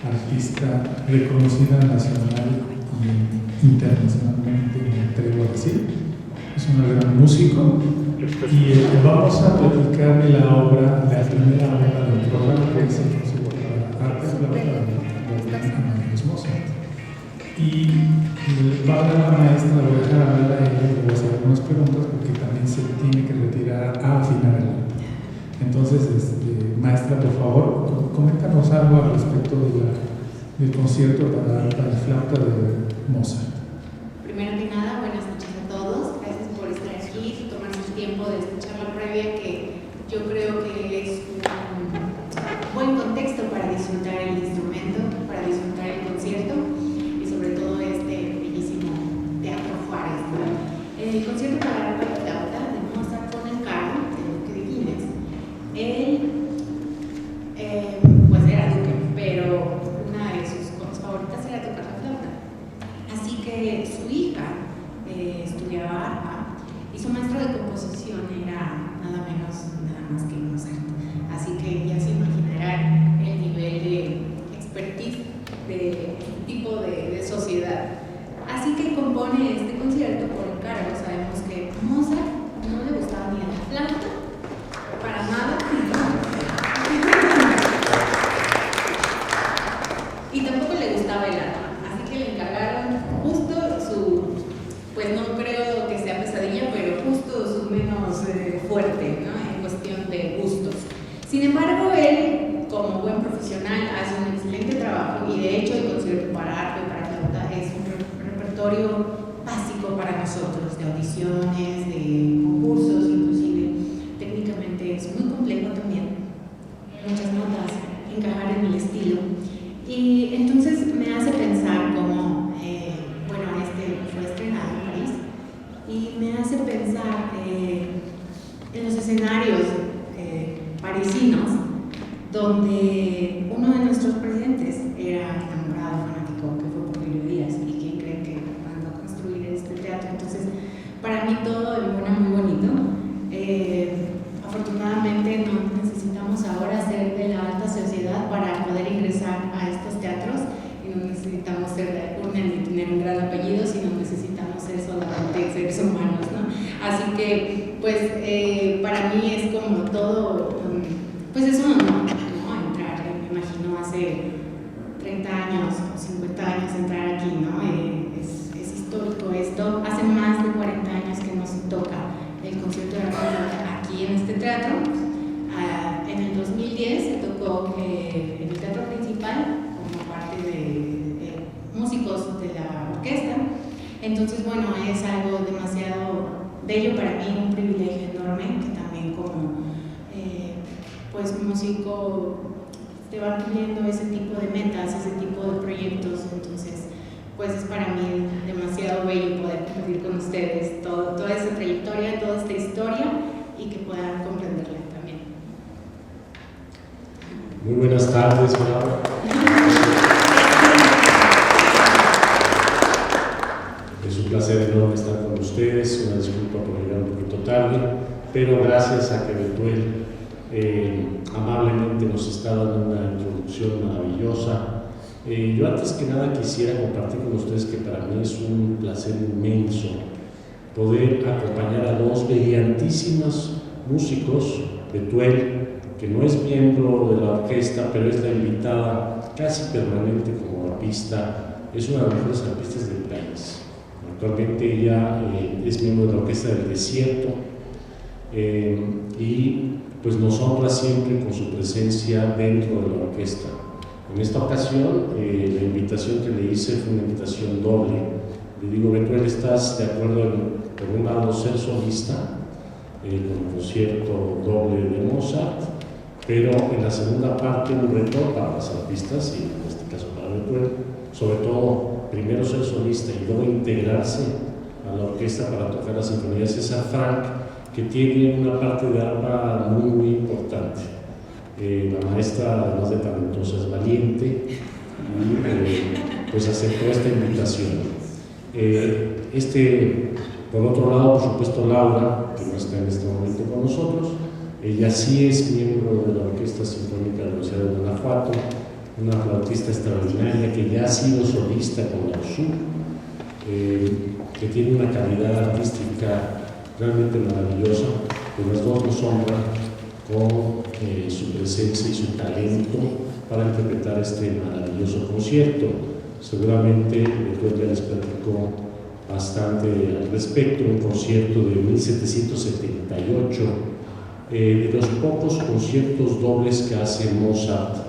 artista reconocida nacional y internacionalmente, me atrevo a decir. Es un gran músico y vamos a platicar de la obra, la primera obra del programa, que es el concierto para arte de los Mozart. Y va a hablar la maestra, la voy a dejar hablar a ella, le voy a hacer algunas preguntas porque también se tiene que retirar a afinar el arte. Entonces, maestra, por favor, coméntanos algo al respecto del concierto para la flauta de Mozart. Primero que nada, buenas noches a todos. Gracias por estar aquí, por tomarnos el tiempo de escuchar la previa, que yo creo que es un buen contexto para disfrutar el instrumento, para disfrutar el concierto y sobre todo este bellísimo Teatro Juárez, ¿no? El concierto para la flauta de Mozart con el cargo del Duque de Guines. Él pues era duque, pero una de sus cosas favoritas era tocar la flauta. Así que su hija estudiaba arpa y su maestro de composición era nada más que Mozart. Así que ya se imaginarán el nivel de expertise de este tipo de sociedad. Así que compone este concierto por encargo. Sabemos que a Mozart no le gustaba ni la flauta, para nada, y tampoco le gustaba el arpa. Así que le encargaron justo pues no creo que sea pesadilla, pero justo su menos fuerte, ¿no? En cuestión de gustos. Sin embargo, él, como buen profesional, hace un excelente trabajo y de hecho el concierto para arpa y para flauta es un repertorio básico para nosotros, de audiciones, de concursos, inclusive técnicamente es muy complejo también, muchas notas, encajar en el estilo. Y entonces me hace pensar como, fue estrenado en París, y me hace pensar en los escenarios parisinos, donde uno de nuestros presidentes era enamorado, fanático, que fue Porfirio Díaz, y quien cree que mandó a construir este teatro. Entonces, para mí todo embona muy bonito. Afortunadamente no necesitamos ahora ser de la alta sociedad para poder ingresar a estos teatros y no necesitamos ser de alcurnia ni tener un gran apellido, sino necesitamos ser solamente seres humanos, ¿no? Así que pues para mí es como todo, pues es un honor, ¿no? Entrar, me imagino hace 30 años o 50 años entrar aquí, ¿no? Es histórico esto. Hace más de 40 años que no se toca el concierto de la flauta aquí en este teatro. En el 2010 se tocó en el teatro principal como parte de músicos de la orquesta. Entonces, bueno, es algo demasiado bello para mí, un privilegio enorme, que también como pues músico te va cumpliendo ese tipo de metas, ese tipo de proyectos. Entonces, pues es para mí demasiado bello poder compartir con ustedes toda esa trayectoria, toda esta historia, y que puedan comprenderla también. Muy buenas tardes, Laura. Es un placer enorme estar con ustedes. Una disculpa por llegar un poquito tarde, pero gracias a que Betuel amablemente nos está dando una introducción maravillosa. Yo antes que nada quisiera compartir con ustedes que para mí es un placer inmenso poder acompañar a dos brillantísimos músicos. Betuel, que no es miembro de la orquesta, pero es la invitada casi permanente como arpista, es una de las mejores arpistas del país. Actualmente ella es miembro de la Orquesta del Desierto y pues nos honra siempre con su presencia dentro de la orquesta. En esta ocasión, la invitación que le hice fue una invitación doble. Le digo, Betuel, ¿estás de acuerdo por un lado ser solista con un concierto doble de Mozart, pero en la segunda parte un reto para las artistas, y en este caso para Betuel, sobre todo primero ser solista y luego integrarse a la orquesta para tocar las sinfonías? Es a Frank, que tiene una parte de arpa muy, muy importante. La maestra, además de talentosa, es valiente y pues aceptó esta invitación. Por otro lado, por supuesto, Laura, que no está en este momento con nosotros, ella sí es miembro de la Orquesta Sinfónica de la Universidad de Guanajuato, una flautista extraordinaria que ya ha sido solista con la USUR, que tiene una calidad artística realmente maravillosa, que las dos nos honran con su presencia y su talento para interpretar este maravilloso concierto. Seguramente después ya les platicó bastante al respecto, un concierto de 1778, de los pocos conciertos dobles que hace Mozart.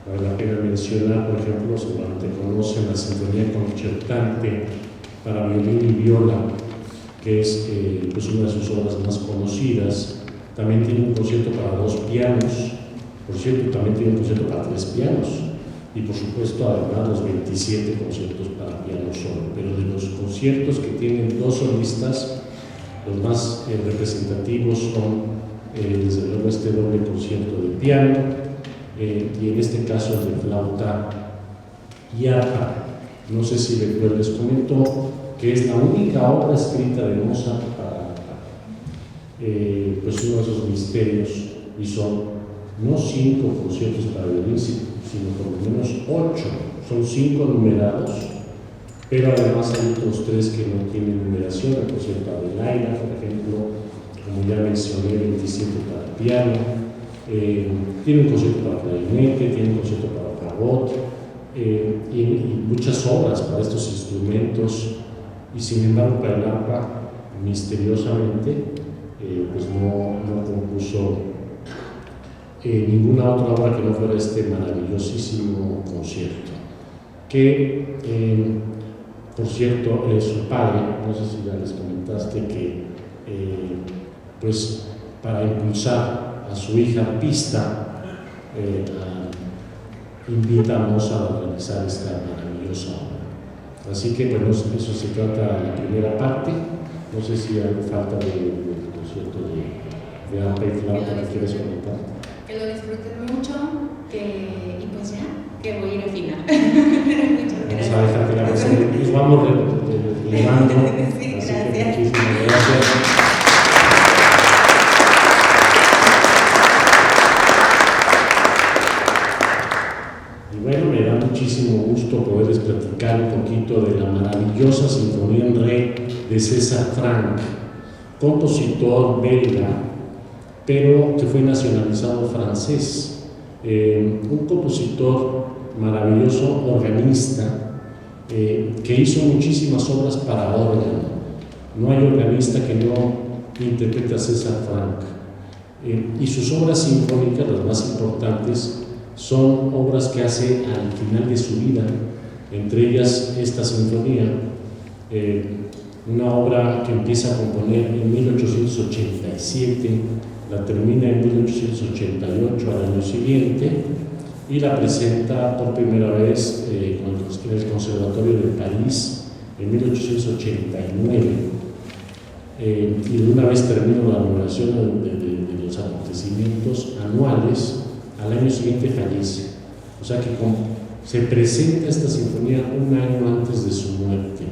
Vale la pena mencionar, por ejemplo, seguramente conocen la Sinfonía Concertante para violín y viola, que es pues una de sus obras más conocidas. También tiene un concierto para 2 pianos, por cierto, también tiene un concierto para 3 pianos, y por supuesto, además, los 27 conciertos para piano solo. Pero de los conciertos que tienen 2 solistas, los más representativos son, desde luego, este doble concierto de piano, y en este caso el de flauta y arpa. No sé si les comentó que es la única obra escrita de Mozart para pues uno de esos misterios, y son no 5 conciertos para violín, sino por lo menos 8. Son 5 numerados, pero además hay otros 3 que no tienen numeración. El concierto de Adelaida, por ejemplo, como ya mencioné, 27 para piano. Tiene un concierto para clarinete, tiene un concierto para fagot, y muchas obras para estos instrumentos, y sin embargo para el arpa, misteriosamente, pues no compuso ninguna otra obra que no fuera este maravillosísimo concierto, que por cierto su padre, no sé si ya les comentaste, que pues para impulsar a su hija arpista, invita a Mozart a realizar esta maravillosa obra. Así que, bueno, eso se trata de la primera parte. No sé si hay falta del concierto de arpa y flauta que quieres comentar. Que lo disfruten mucho, y pues ya, que voy a ir a afinar. Muchas gracias. Vamos a dejar que la canción, nos vamos relevando. Sí, así gracias. que muchísimas gracias. Bueno, me da muchísimo gusto poderles platicar un poquito de la maravillosa Sinfonía en Re de César Franck, compositor belga, pero que fue nacionalizado francés. Un compositor maravilloso, organista, que hizo muchísimas obras para órgano. No hay organista que no interprete a César Franck. Y sus obras sinfónicas, las más importantes, son obras que hace al final de su vida, entre ellas esta sinfonía, una obra que empieza a componer en 1887, la termina en 1888 al año siguiente, y la presenta por primera vez en el Conservatorio de París en 1889, y de una vez termina la numeración de los acontecimientos anuales. Al año siguiente fallece, o sea que se presenta esta sinfonía un año antes de su muerte.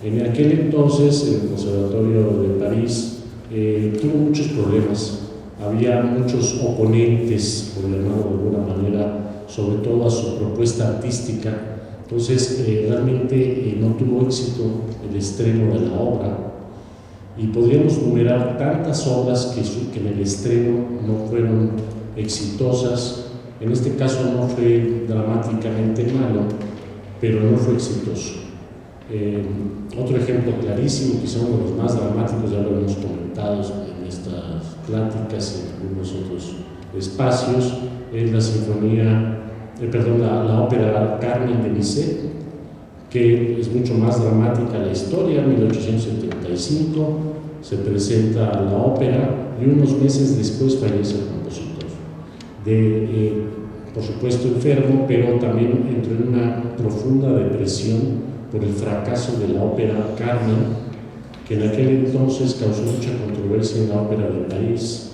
En aquel entonces el Conservatorio de París tuvo muchos problemas, había muchos oponentes, por llamarlo de alguna manera, sobre todo a su propuesta artística. Entonces realmente no tuvo éxito el estreno de la obra, y podríamos numerar tantas obras que en el estreno no fueron exitosas. En este caso no fue dramáticamente malo, pero no fue exitoso. Otro ejemplo clarísimo, quizá uno de los más dramáticos, ya lo hemos comentado en estas pláticas y en algunos otros espacios, es la sinfonía, la ópera Carmen de Bizet, que es mucho más dramática la historia. En 1875 se presenta la ópera y unos meses después fallece el compositor. Por supuesto enfermo, pero también entró en una profunda depresión por el fracaso de la ópera Carmen, que en aquel entonces causó mucha controversia en la ópera de París,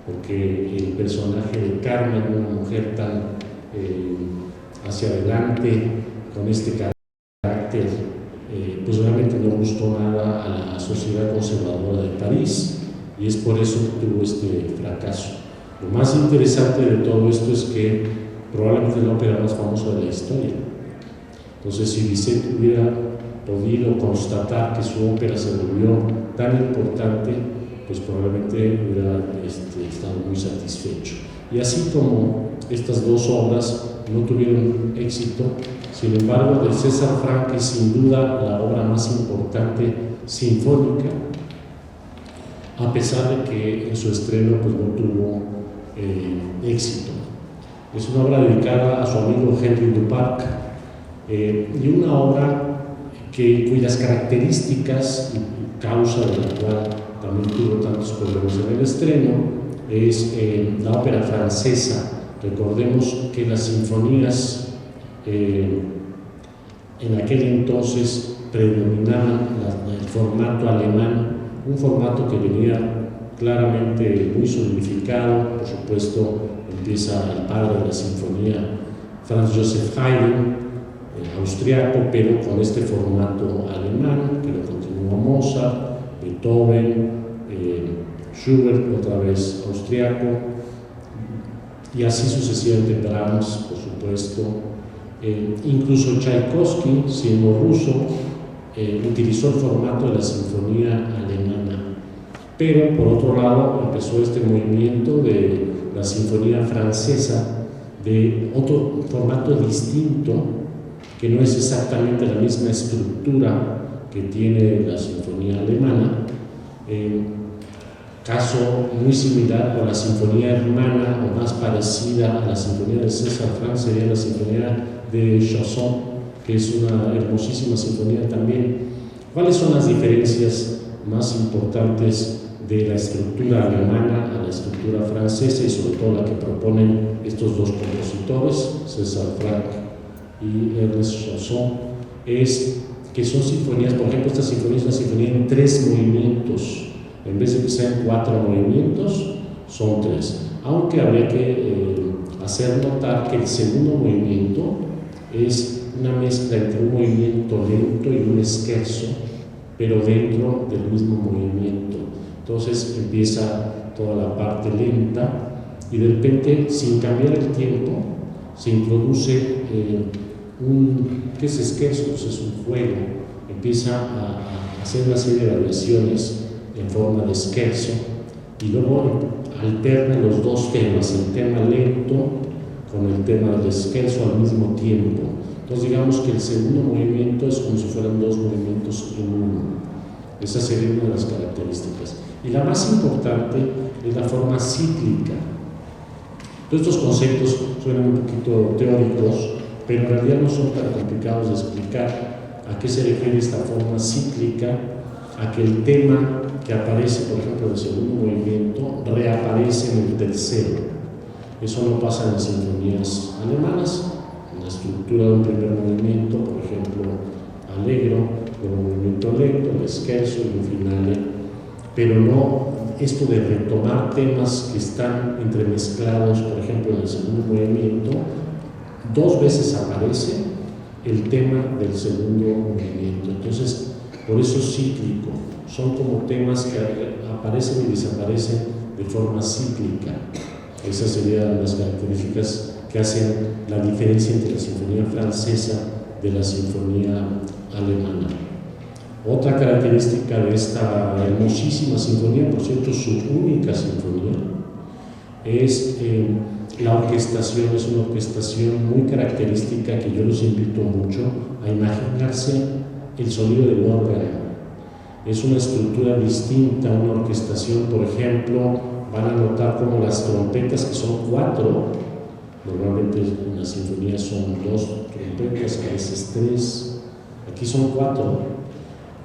porque el personaje de Carmen, una mujer tan hacia adelante, con este carácter, pues realmente no gustó nada a la sociedad conservadora de París, y es por eso que tuvo este fracaso. Lo más interesante de todo esto es que probablemente es la ópera más famosa de la historia. Entonces, si Bizet hubiera podido constatar que su ópera se volvió tan importante, pues probablemente hubiera estado muy satisfecho. Y así como estas dos obras no tuvieron éxito, sin embargo, de César Franck es sin duda la obra más importante sinfónica, a pesar de que en su estreno pues, no tuvo éxito. Es una obra dedicada a su amigo Henry Duparc, y una obra cuyas características y causa de la cual también tuvo tantos problemas en el estreno es la ópera francesa. Recordemos que las sinfonías en aquel entonces predominaban el formato alemán, un formato que venía claramente muy solidificado. Por supuesto, empieza el padre de la sinfonía, Franz Joseph Haydn, austriaco, pero con este formato alemán, que lo continuó Mozart, Beethoven, Schubert, otra vez austriaco, y así sucesivamente Brahms, por supuesto. Incluso Tchaikovsky, siendo ruso, utilizó el formato de la sinfonía alemana. Pero, por otro lado, empezó este movimiento de la sinfonía francesa, de otro formato distinto, que no es exactamente la misma estructura que tiene la sinfonía alemana. Caso muy similar con la sinfonía hermana o más parecida a la sinfonía de César Franck sería la sinfonía de Chausson, que es una hermosísima sinfonía también. ¿Cuáles son las diferencias más importantes de la estructura alemana a la estructura francesa y sobre todo la que proponen estos dos compositores, César Franck y Ernest Chausson? Es que son sinfonías, por ejemplo, esta sinfonía es una sinfonía en 3 movimientos. En vez de que sean 4 movimientos, son 3. Aunque habría que hacer notar que el segundo movimiento es una mezcla entre un movimiento lento y un scherzo, pero dentro del mismo movimiento. Entonces empieza toda la parte lenta y de repente, sin cambiar el tiempo, se introduce ¿qué es scherzo? Pues es un juego. Empieza a hacer una serie de variaciones en forma de scherzo y luego alterna los dos temas, el tema lento con el tema del scherzo al mismo tiempo. Entonces digamos que el segundo movimiento es como si fueran 2 movimientos en uno. Esa sería una de las características. Y la más importante es la forma cíclica. Todos estos conceptos suenan un poquito teóricos, pero en realidad no son tan complicados de explicar. ¿A qué se refiere esta forma cíclica? A que el tema que aparece, por ejemplo, en el segundo movimiento, reaparece en el tercero. Eso no pasa en las sinfonías alemanas. En la estructura de un primer movimiento, por ejemplo, allegro, un movimiento lento, el scherzo y un finale. Pero no esto de retomar temas que están entremezclados, por ejemplo, en el segundo movimiento, 2 veces aparece el tema del segundo movimiento. Entonces, por eso es cíclico, son como temas que aparecen y desaparecen de forma cíclica. Esas serían las características que hacen la diferencia entre la sinfonía francesa de la sinfonía alemana. Otra característica de esta hermosísima sinfonía, por cierto, su única sinfonía, es la orquestación. Es una orquestación muy característica que yo los invito mucho a imaginarse el sonido del órgano. Es una estructura distinta, una orquestación. Por ejemplo, van a notar como las trompetas, que son 4, normalmente en las sinfonías son 2 trompetas, a veces 3, aquí son 4,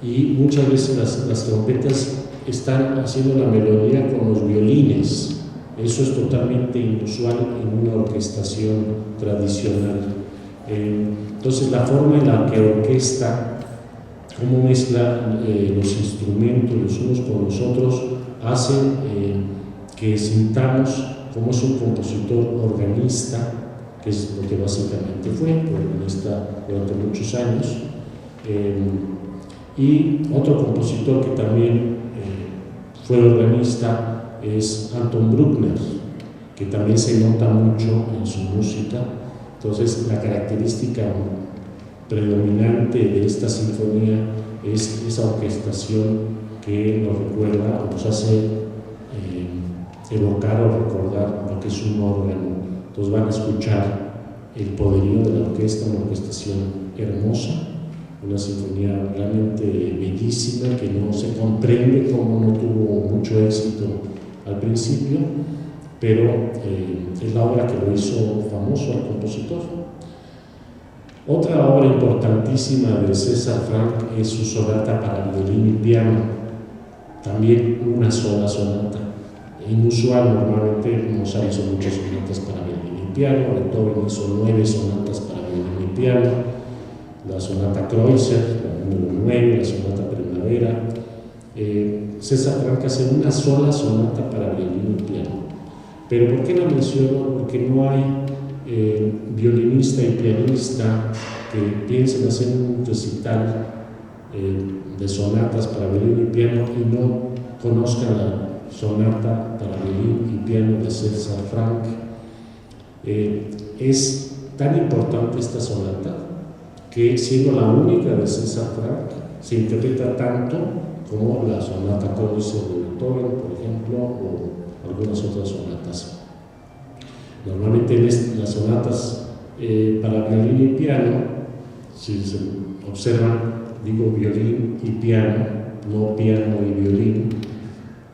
y muchas veces las trompetas están haciendo la melodía con los violines. Eso es totalmente inusual en una orquestación tradicional. Entonces, la forma en la que orquesta, cómo mezcla los instrumentos los unos con los otros, hace que sintamos cómo es un compositor organista, que es lo que básicamente fue durante muchos años. Y otro compositor que también fue organista es Anton Bruckner. que también se nota mucho en su música. Entonces, la característica predominante de esta sinfonía es esa orquestación que nos recuerda o nos hace evocar o recordar lo que es un órgano. Entonces van a escuchar el poderío de la orquesta, una orquestación hermosa, una sinfonía realmente bellísima que no se comprende cómo no tuvo mucho éxito al principio, pero es la obra que lo hizo famoso al compositor. Otra obra importantísima de César Franck es su sonata para violín y piano, también una sola sonata. Inusual, normalmente Mozart hizo muchas sonatas para violín y piano, Beethoven hizo 9 sonatas para violín y piano, la sonata Kreutzer, la número 9, la sonata Primavera. César Franck hace una sola sonata para violín y piano. Pero ¿por qué la menciono? Porque no hay violinista y pianista que piensen hacer un recital de sonatas para violín y piano y no conozcan la sonata para violín y piano de César Franck. Es tan importante esta sonata que, siendo la única de César Franck, se interpreta tanto como la sonata Kreutzer de Beethoven, por ejemplo, o algunas otras sonatas. Normalmente en las sonatas para violín y piano, si se observan, digo violín y piano, no piano y violín,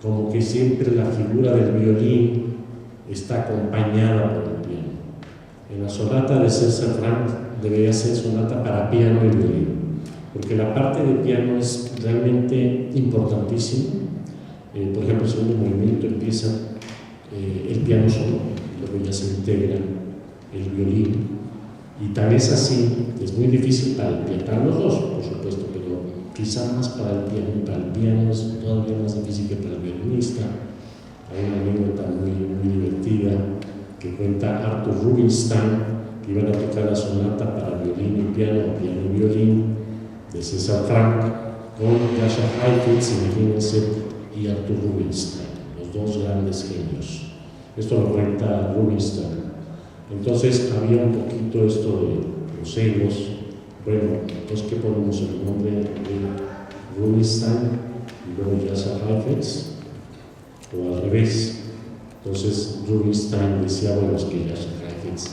como que siempre la figura del violín está acompañada por el piano. En la sonata de César Franck debería ser sonata para piano y violín, porque la parte de piano es realmente importantísima. Por ejemplo, el segundo movimiento empieza el piano solo, luego ya se integra el violín, y tal es así, es muy difícil para los dos, por supuesto, pero quizá más para el piano, y para el piano es todavía más difícil que para el violinista. Hay una anécdota muy divertida que cuenta Arthur Rubinstein, que iban a tocar la sonata para violín y piano y violín de César Franck con Jascha Heifetz, imagínense, y Arthur Rubinstein, los dos grandes genios. Esto lo cuenta Rubinstein. Entonces había un poquito esto de los egos. Bueno, entonces, ¿qué ponemos el nombre de Rubinstein y luego Jascha Heifetz? O al revés. Entonces Rubinstein decía, bueno, es que Jascha Heifetz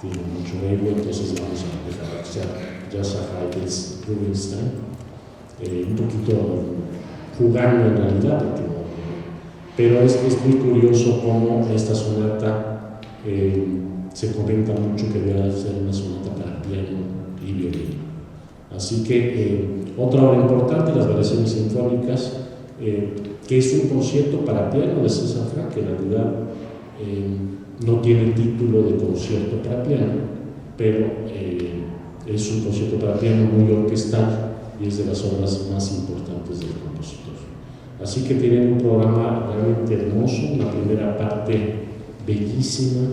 tiene mucho ego, entonces vamos a dejar que sea Jascha Heifetz Rubinstein. Un poquito jugando en realidad, pero es muy curioso cómo esta sonata se comenta mucho que debe ser una sonata para piano y violín. Así que otra obra importante, las variaciones sinfónicas, que es un concierto para piano de César Franck, que en realidad no tiene título de concierto para piano, pero es un concierto para piano muy orquestal y es de las obras más importantes del compositor. Así que tienen un programa realmente hermoso, una primera parte bellísima,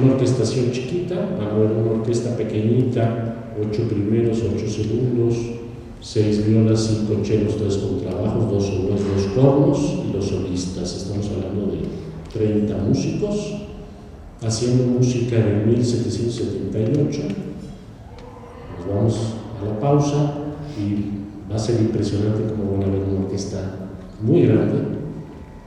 una orquestación chiquita, van a ver una orquesta pequeñita, 8 primeros, 8 segundos, 6 violas, 5 chelos, 3 contrabajos, 2 oboes, 2 cornos y los solistas. Estamos hablando de 30 músicos haciendo música de 1778. Nos vamos a la pausa y va a ser impresionante como van a ver una orquesta muy grande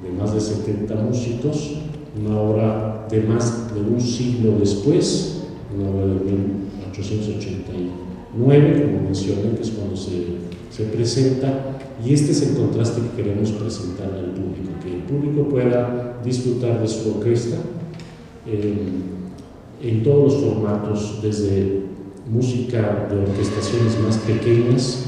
de más de 70 músicos, una obra de más de un siglo después, una obra de 1889, como mencioné, que es cuando se presenta, y este es el contraste que queremos presentar al público, que el público pueda disfrutar de su orquesta en todos los formatos, desde música de orquestaciones más pequeñas,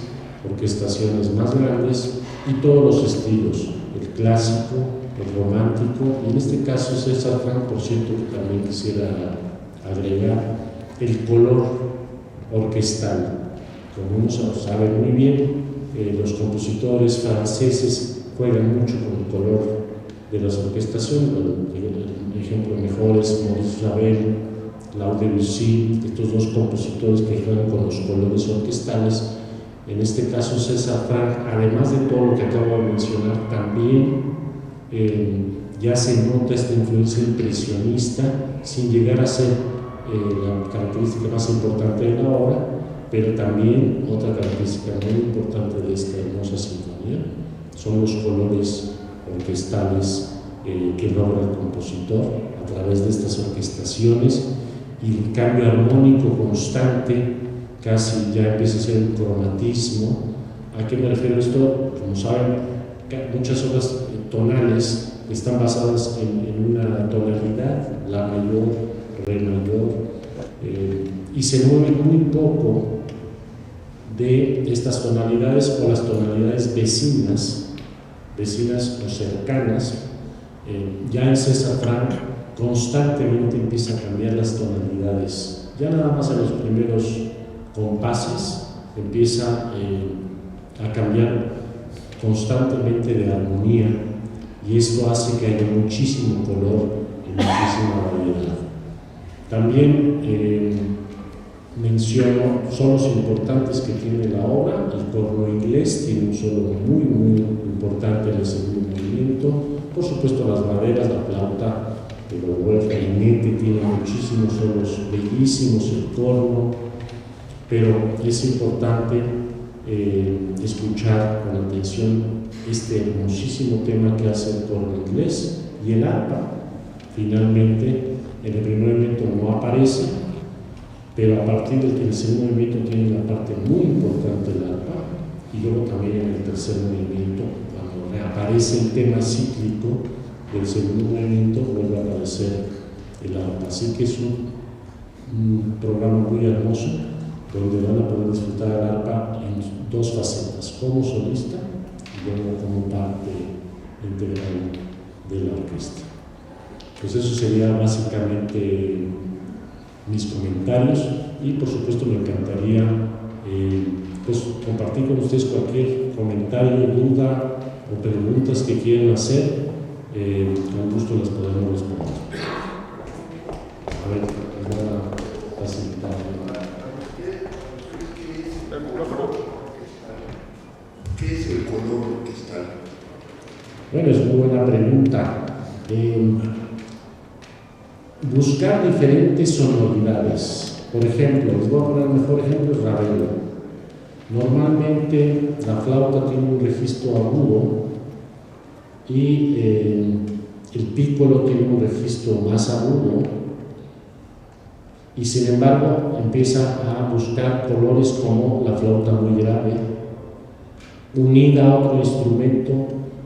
orquestaciones más grandes y todos los estilos, el clásico, el romántico, y en este caso César Franck, por cierto, que también quisiera agregar el color orquestal. Como uno sabe muy bien, los compositores franceses juegan mucho con el color de las orquestaciones. El ejemplo mejor es Maurice Ravel, Claude Debussy, estos dos compositores que juegan con los colores orquestales. En este caso César Franck, además de todo lo que acabo de mencionar, también ya se nota esta influencia impresionista sin llegar a ser la característica más importante de la obra, pero también otra característica muy importante de esta hermosa sinfonía son los colores orquestales que logra el compositor a través de estas orquestaciones y el cambio armónico constante, casi ya empieza a ser un cromatismo. ¿A qué me refiero esto? Como saben, muchas obras tonales están basadas en una tonalidad, la mayor, re mayor, y se mueve muy poco de estas tonalidades o las tonalidades vecinas o cercanas. Ya en César Franck constantemente empieza a cambiar las tonalidades, ya nada más en los primeros compases empieza a cambiar constantemente de armonía, y esto hace que haya muchísimo color y muchísima variedad. También menciono solos importantes que tiene la obra. El corno inglés tiene un solo muy importante en el segundo movimiento. Por supuesto, las maderas, la flauta, el clarinete tiene muchísimos solos bellísimos, el corno, pero es importante escuchar con atención este hermosísimo tema que hace el corno inglés y el arpa. Finalmente, en el primer movimiento no aparece, pero a partir del segundo movimiento tiene una parte muy importante del arpa, y luego también en el tercer movimiento, cuando reaparece el tema cíclico del segundo movimiento, vuelve a aparecer el arpa. Así que es un programa muy hermoso donde van a poder disfrutar el arpa en dos facetas, como solista y luego como parte integral de la orquesta. Pues eso sería básicamente mis comentarios, y por supuesto me encantaría pues compartir con ustedes cualquier comentario, duda o preguntas que quieran hacer. Con gusto las podemos responder. A ver, voy a facilitar. ¿Qué es el color orquestal? Bueno, es muy buena pregunta. Buscar diferentes sonoridades. Por ejemplo, les voy a poner el mejor ejemplo, es Ravel. Normalmente la flauta tiene un registro agudo y el piccolo tiene un registro más agudo, y sin embargo empieza a buscar colores como la flauta muy grave, unida a otro instrumento,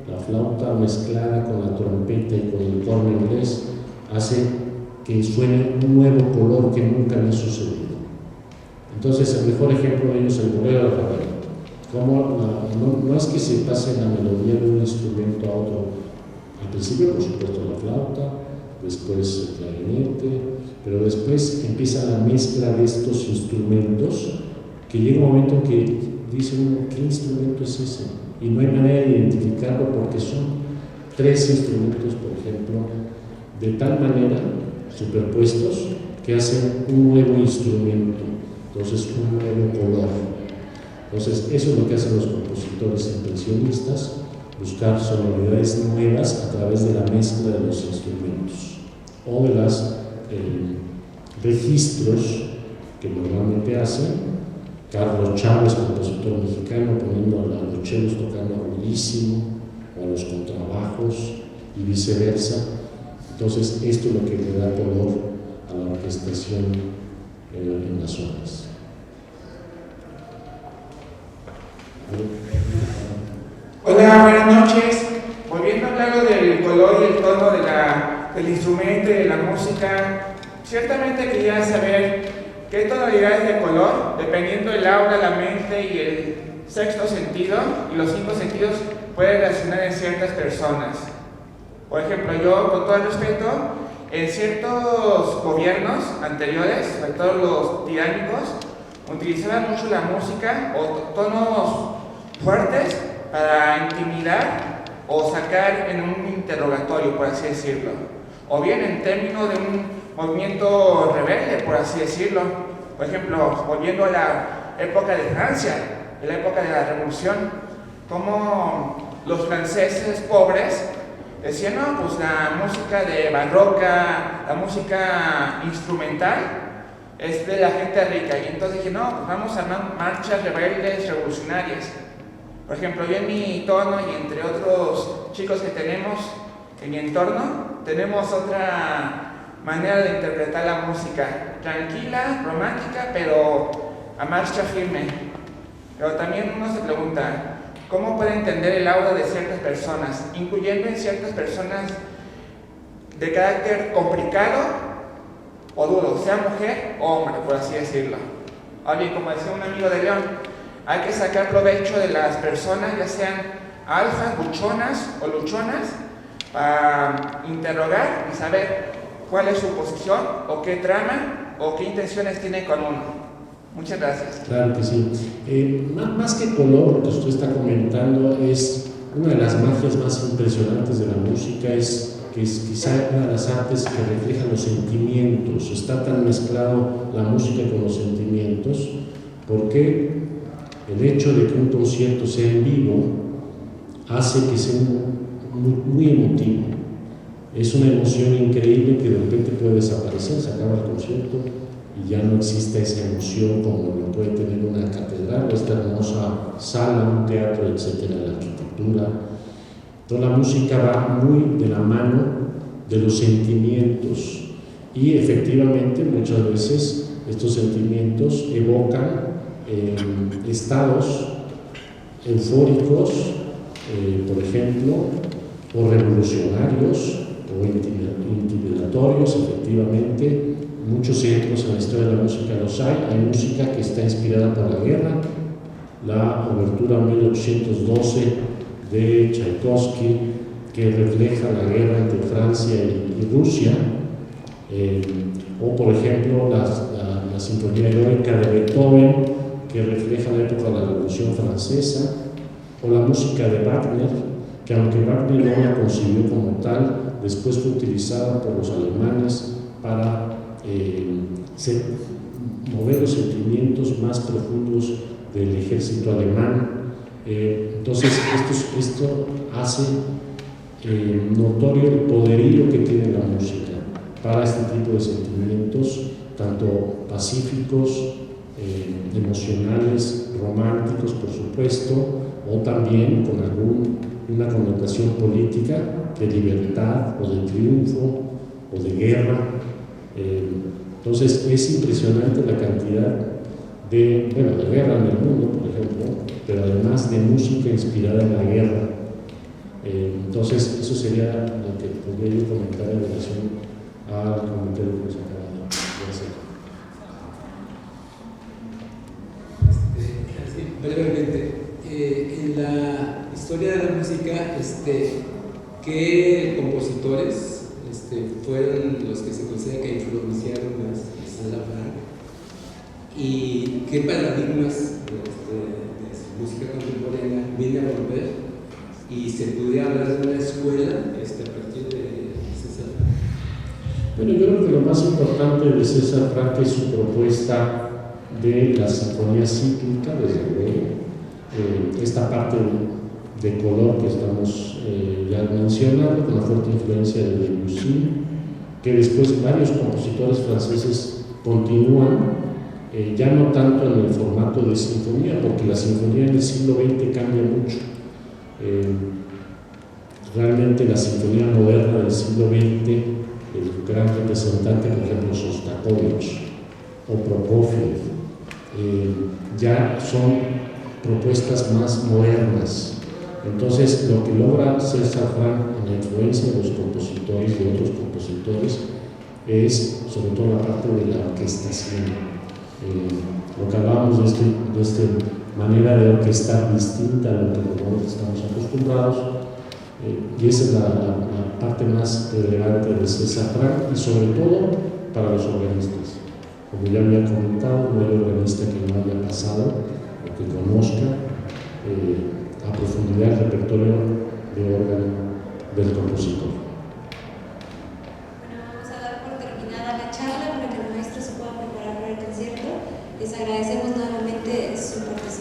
la flauta mezclada con la trompeta y con el corno inglés, hace que suene un nuevo color que nunca había sucedido. Entonces, el mejor ejemplo de ello es el bolero de Ravel. No es que se pase la melodía de un instrumento a otro. Al principio, por supuesto, la flauta, después el clarinete, pero después empieza la mezcla de estos instrumentos, que llega un momento en que dice uno, ¿qué instrumento es ese? Y no hay manera de identificarlo porque son tres instrumentos, por ejemplo, de tal manera superpuestos que hacen un nuevo instrumento, entonces un nuevo color. Entonces eso es lo que hacen los compositores impresionistas, buscar sonoridades nuevas a través de la mezcla de los instrumentos o de los registros que normalmente hacen. Carlos Chávez, compositor mexicano, poniendo a los chelos tocando agudísimo o a los contrabajos y viceversa. Entonces esto es lo que le da color a la orquestación en las obras. Hola, buenas noches. Volviendo a hablar del color y el tono del instrumento y de la música, ciertamente quería saber qué tonalidades de color, dependiendo del aura, la mente y el sexto sentido y los cinco sentidos, puede relacionar en ciertas personas. Por ejemplo, yo, con todo el respeto, en ciertos gobiernos anteriores, sobre todo los tiránicos, utilizaban mucho la música o tonos fuertes para intimidar o sacar en un interrogatorio, por así decirlo. O bien en términos de un movimiento rebelde, por así decirlo. Por ejemplo, volviendo a la época de Francia, en la época de la Revolución, como los franceses pobres decía, no, pues la música de barroca, la música instrumental es de la gente rica. Y entonces dije, no, pues vamos a marchas rebeldes, revolucionarias. Por ejemplo, yo en mi tono y entre otros chicos que tenemos en mi entorno, tenemos otra manera de interpretar la música, tranquila, romántica, pero a marcha firme. Pero también uno se pregunta, ¿cómo puede entender el aura de ciertas personas, incluyendo en ciertas personas de carácter complicado o duro, sea mujer o hombre, por así decirlo? Oye, como decía un amigo de León, hay que sacar provecho de las personas, ya sean alfas, buchonas o luchonas, para interrogar y saber cuál es su posición o qué trama o qué intenciones tiene con uno. Muchas gracias. Claro que sí. Más que color, lo que usted está comentando es una de las magias más impresionantes de la música, que es quizá una de las artes que reflejan los sentimientos. Está tan mezclado la música con los sentimientos, porque el hecho de que un concierto sea en vivo hace que sea muy emotivo. Es una emoción increíble que de repente puede desaparecer, se acaba el concierto y ya no existe esa emoción como lo puede tener una catedral, esta hermosa sala, un teatro, etcétera, la arquitectura. Toda la música va muy de la mano de los sentimientos y efectivamente muchas veces estos sentimientos evocan estados eufóricos, por ejemplo, o revolucionarios o intimidatorios, efectivamente. Muchos ejemplos en la historia de la música los hay. Hay música que está inspirada por la guerra, la obertura 1812 de Tchaikovsky, que refleja la guerra entre Francia y Rusia, o por ejemplo la Sinfonía Heroica de Beethoven, que refleja la época de la Revolución Francesa, o la música de Wagner, que aunque Wagner no la concibió como tal, después fue utilizada por los alemanes para mover los sentimientos más profundos del ejército alemán. Entonces esto hace notorio el poderío que tiene la música para este tipo de sentimientos, tanto pacíficos, emocionales, románticos, por supuesto, o también con una connotación política de libertad o de triunfo o de guerra. Entonces es impresionante la cantidad de guerra en el mundo, por ejemplo, pero además de música inspirada en la guerra. Entonces eso sería lo que podría yo comentar en relación al comentario que nos acaba de hacer. Brevemente, en la historia de la música, ¿qué compositores fueron los que se considera que influenciaron a César Franck? ¿Y qué paradigmas de su música contemporánea viene a romper? ¿Y se pudiera hablar de una escuela a partir de César Franck? Bueno, yo creo que lo más importante de César Franck es su propuesta de la sinfonía cíclica, desde luego. Esta parte de color que estamos ya mencionando, con la fuerte influencia de Debussy, que después varios compositores franceses continúan, ya no tanto en el formato de sinfonía, porque la sinfonía en el siglo XX cambia mucho. Realmente la sinfonía moderna del siglo XX, el gran representante, por ejemplo, Sostakovich o Prokofiev, ya son propuestas más modernas. Entonces, lo que logra César Franck en la influencia de los compositores, de otros compositores, es sobre todo la parte de la orquestación. Lo que hablábamos de esta manera de orquestar distinta a lo que normalmente estamos acostumbrados, y esa es la parte más relevante de César Franck, y sobre todo para los organistas. Como ya había comentado, no hay organista que no haya pasado o que conozca a profundidad el repertorio de órgano del compositor. Bueno, vamos a dar por terminada la charla para que el maestro se pueda preparar para el concierto. Les agradecemos nuevamente su participación.